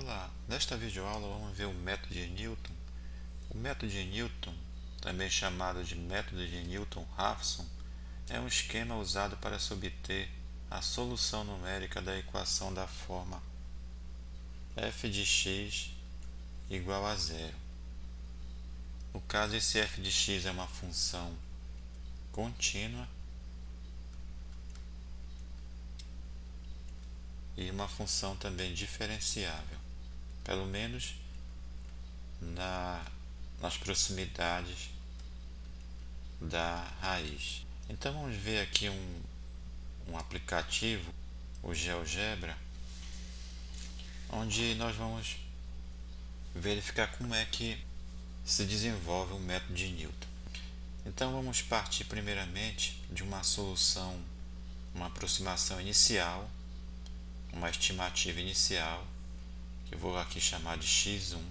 Olá, nesta videoaula vamos ver o método de Newton. O método de Newton, também chamado de método de Newton-Raphson, é um esquema usado para se obter a solução numérica da equação da forma f de x igual a zero. No caso, esse f de x é uma função contínua e uma função também diferenciável, pelo menos nas proximidades da raiz. Então vamos ver aqui um aplicativo, o GeoGebra, onde nós vamos verificar como é que se desenvolve o método de Newton. Então vamos partir primeiramente de uma solução, uma aproximação inicial, uma estimativa inicial, que eu vou aqui chamar de x1.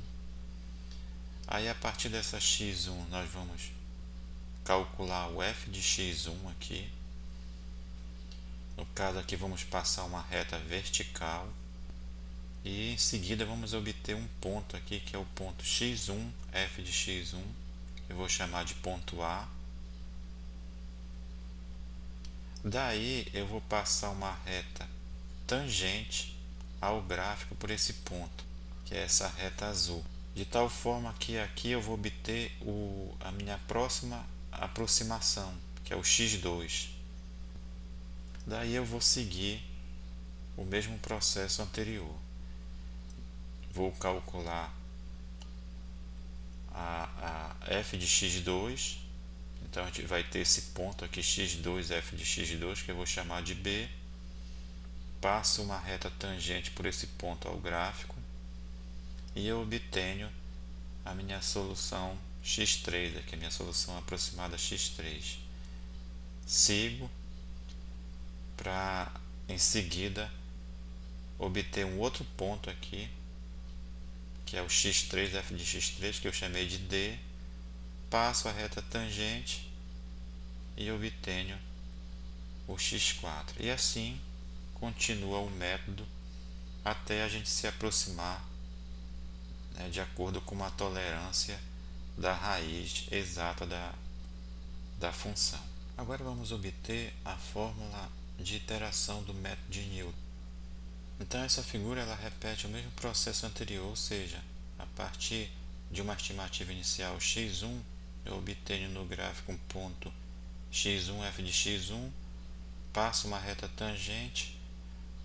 Aí a partir dessa x1 nós vamos calcular o f de x1 aqui. No caso aqui vamos passar uma reta vertical e em seguida vamos obter um ponto aqui que é o ponto x1, f de x1, eu vou chamar de ponto A. Daí eu vou passar uma reta tangente ao gráfico por esse ponto, que é essa reta azul, de tal forma que aqui eu vou obter a minha próxima aproximação, que é o x2. Daí eu vou seguir o mesmo processo anterior. Vou calcular a f de x2, então a gente vai ter esse ponto aqui x2, f de x2, que eu vou chamar de B. Passo uma reta tangente por esse ponto ao gráfico e eu obtenho a minha solução x3, aqui a minha solução aproximada x3. Sigo para em seguida obter um outro ponto aqui, que é o x3, f de x3, que eu chamei de D. Passo a reta tangente e obtenho o x4. E assim continua o método até a gente se aproximar, né, de acordo com uma tolerância da raiz exata da função. Agora vamos obter a fórmula de iteração do método de Newton. Então essa figura ela repete o mesmo processo anterior, ou seja, a partir de uma estimativa inicial x1, eu obtenho no gráfico um ponto x1, f de x1, passo uma reta tangente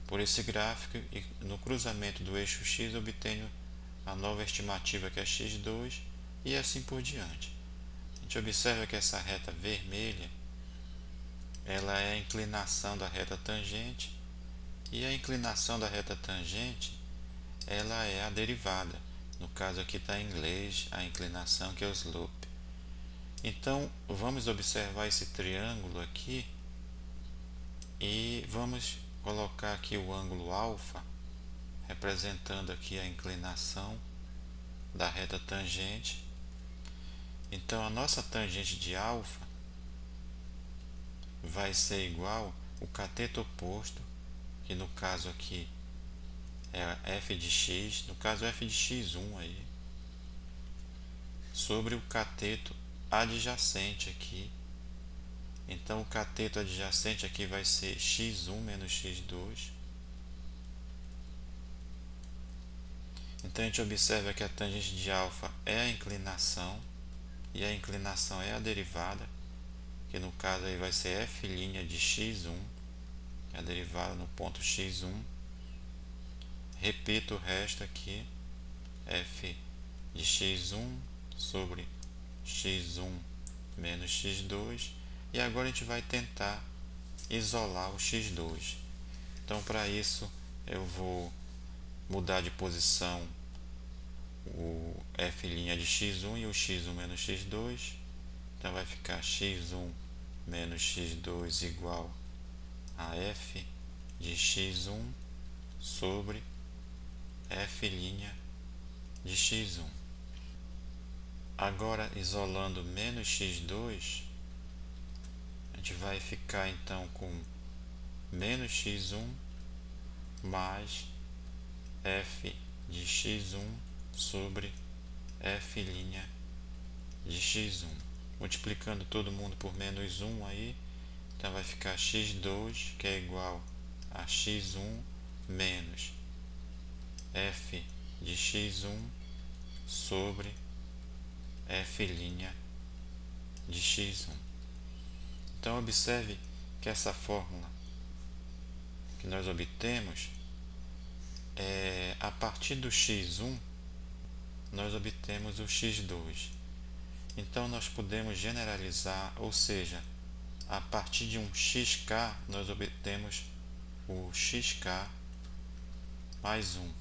por esse gráfico e no cruzamento do eixo x obtenho a nova estimativa, que é x2, e assim por diante. A gente observa que essa reta vermelha ela é a inclinação da reta tangente, e a inclinação da reta tangente ela é a derivada. No caso aqui está em inglês a inclinação, que é o slope. Então vamos observar esse triângulo aqui e vamos colocar aqui o ângulo alfa, representando aqui a inclinação da reta tangente. Então a nossa tangente de alfa vai ser igual o cateto oposto, que no caso aqui é f de x, no caso f de x1 aí, sobre o cateto adjacente aqui. Então o cateto adjacente aqui vai ser x1 menos x2. Então a gente observa que a tangente de alfa é a inclinação e a inclinação é a derivada, que no caso aí vai ser f' de x1, que é a derivada no ponto x1. Repito o resto aqui, f de x1 sobre x1 menos x2, e agora a gente vai tentar isolar o x2. Então para isso eu vou mudar de posição o f' de x1 e o x1 menos x2, então vai ficar x1 menos x2 igual a f de x1 sobre f' de x1. Agora isolando menos x2, a gente vai ficar então com menos x1 mais f de x1 sobre f' de x1. Multiplicando todo mundo por menos 1 aí, então vai ficar x2, que é igual a x1 menos f de x1 sobre f' de x1. Então observe que essa fórmula que nós obtemos, a partir do x1 nós obtemos o x2. Então nós podemos generalizar, ou seja, a partir de um xk nós obtemos o xk mais 1,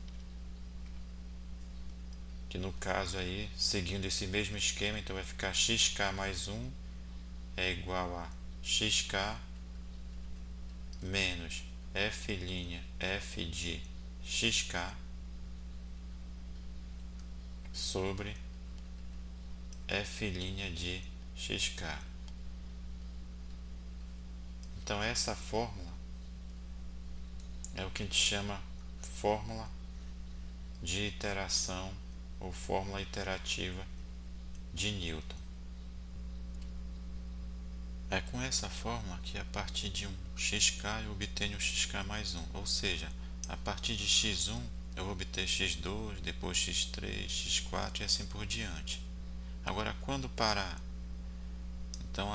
que no caso aí, seguindo esse mesmo esquema, então vai ficar xk mais 1 é igual a xk menos f' f de xk sobre f' de xk. Então essa fórmula é o que a gente chama fórmula de iteração ou fórmula iterativa de Newton. É com essa fórmula que a partir de um xk eu obtenho o xk mais 1, ou seja, a partir de x1 eu vou obter x2, depois x3, x4 e assim por diante. Agora, quando parar? Então,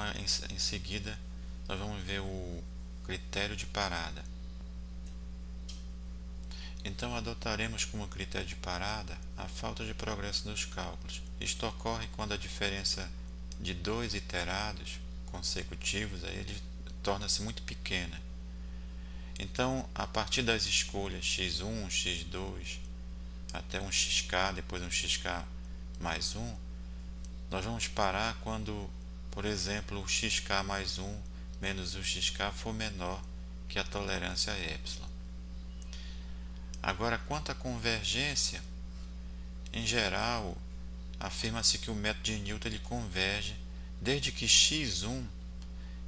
em seguida, nós vamos ver o critério de parada. Então, adotaremos como critério de parada a falta de progresso nos cálculos. Isto ocorre quando a diferença de dois iterados consecutivos aí, ele torna-se muito pequena. Então, a partir das escolhas x1, x2, até um xk, depois um xk mais 1, nós vamos parar quando, por exemplo, o xk mais 1 menos o xk for menor que a tolerância a ε. Agora, quanto à convergência, em geral, afirma-se que o método de Newton ele converge desde que x1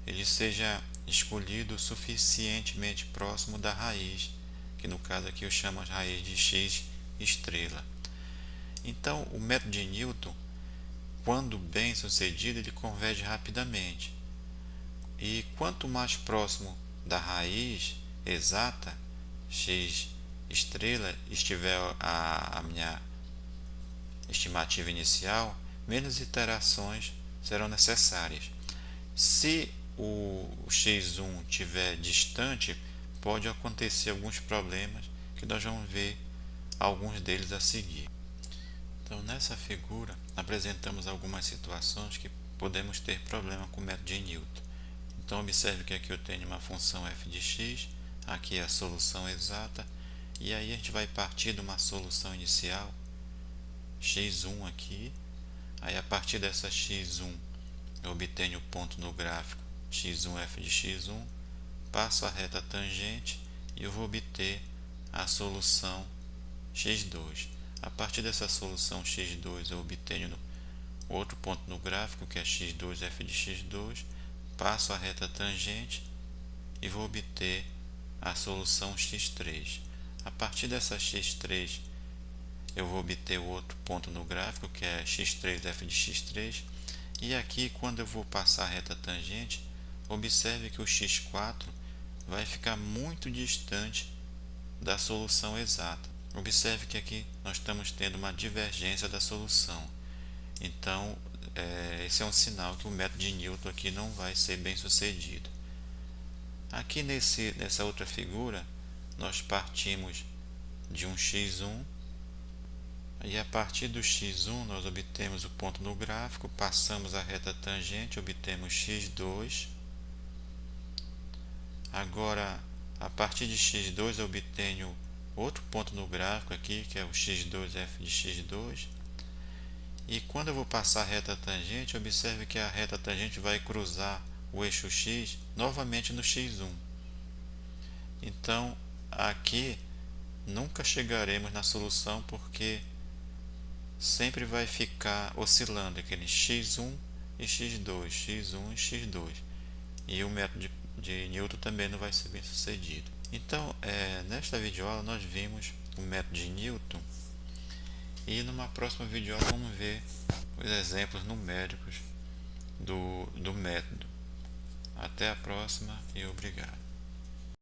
ele seja escolhido suficientemente próximo da raiz, que no caso aqui eu chamo de raiz de x estrela. Então, o método de Newton, quando bem sucedido, ele converge rapidamente. E quanto mais próximo da raiz exata, x estrela, estiver a minha estimativa inicial, menos iterações serão necessárias. Se o x1 estiver distante, pode acontecer alguns problemas que nós vamos ver alguns deles a seguir. Então, nessa figura, apresentamos algumas situações que podemos ter problema com o método de Newton. Então, observe que aqui eu tenho uma função f de x, aqui é a solução exata, e aí a gente vai partir de uma solução inicial, x1 aqui, aí a partir dessa x1 eu obtenho o ponto no gráfico x1 f de x1, passo a reta tangente e eu vou obter a solução x2. A partir dessa solução x2 eu obtenho outro ponto no gráfico que é x2 f de x2, passo a reta tangente e vou obter a solução x3. A partir dessa x3 eu vou obter o outro ponto no gráfico que é x3 f de x3, e aqui quando eu vou passar a reta tangente, observe que o x4 vai ficar muito distante da solução exata. Observe que aqui nós estamos tendo uma divergência da solução. Então, esse é um sinal que o método de Newton aqui não vai ser bem sucedido. Aqui nessa outra figura, nós partimos de um x1 e a partir do x1 nós obtemos o ponto no gráfico, passamos a reta tangente, obtemos x2. Agora, a partir de x2 eu obtenho outro ponto no gráfico aqui, que é o x2 f de x2. E quando eu vou passar a reta tangente, observe que a reta tangente vai cruzar o eixo x novamente no x1. Então, aqui nunca chegaremos na solução porque sempre vai ficar oscilando aquele x1 e x2, x1 e x2. E o método de Newton também não vai ser bem sucedido. Então, nesta videoaula nós vimos o método de Newton e numa próxima videoaula vamos ver os exemplos numéricos do método. Até a próxima e obrigado.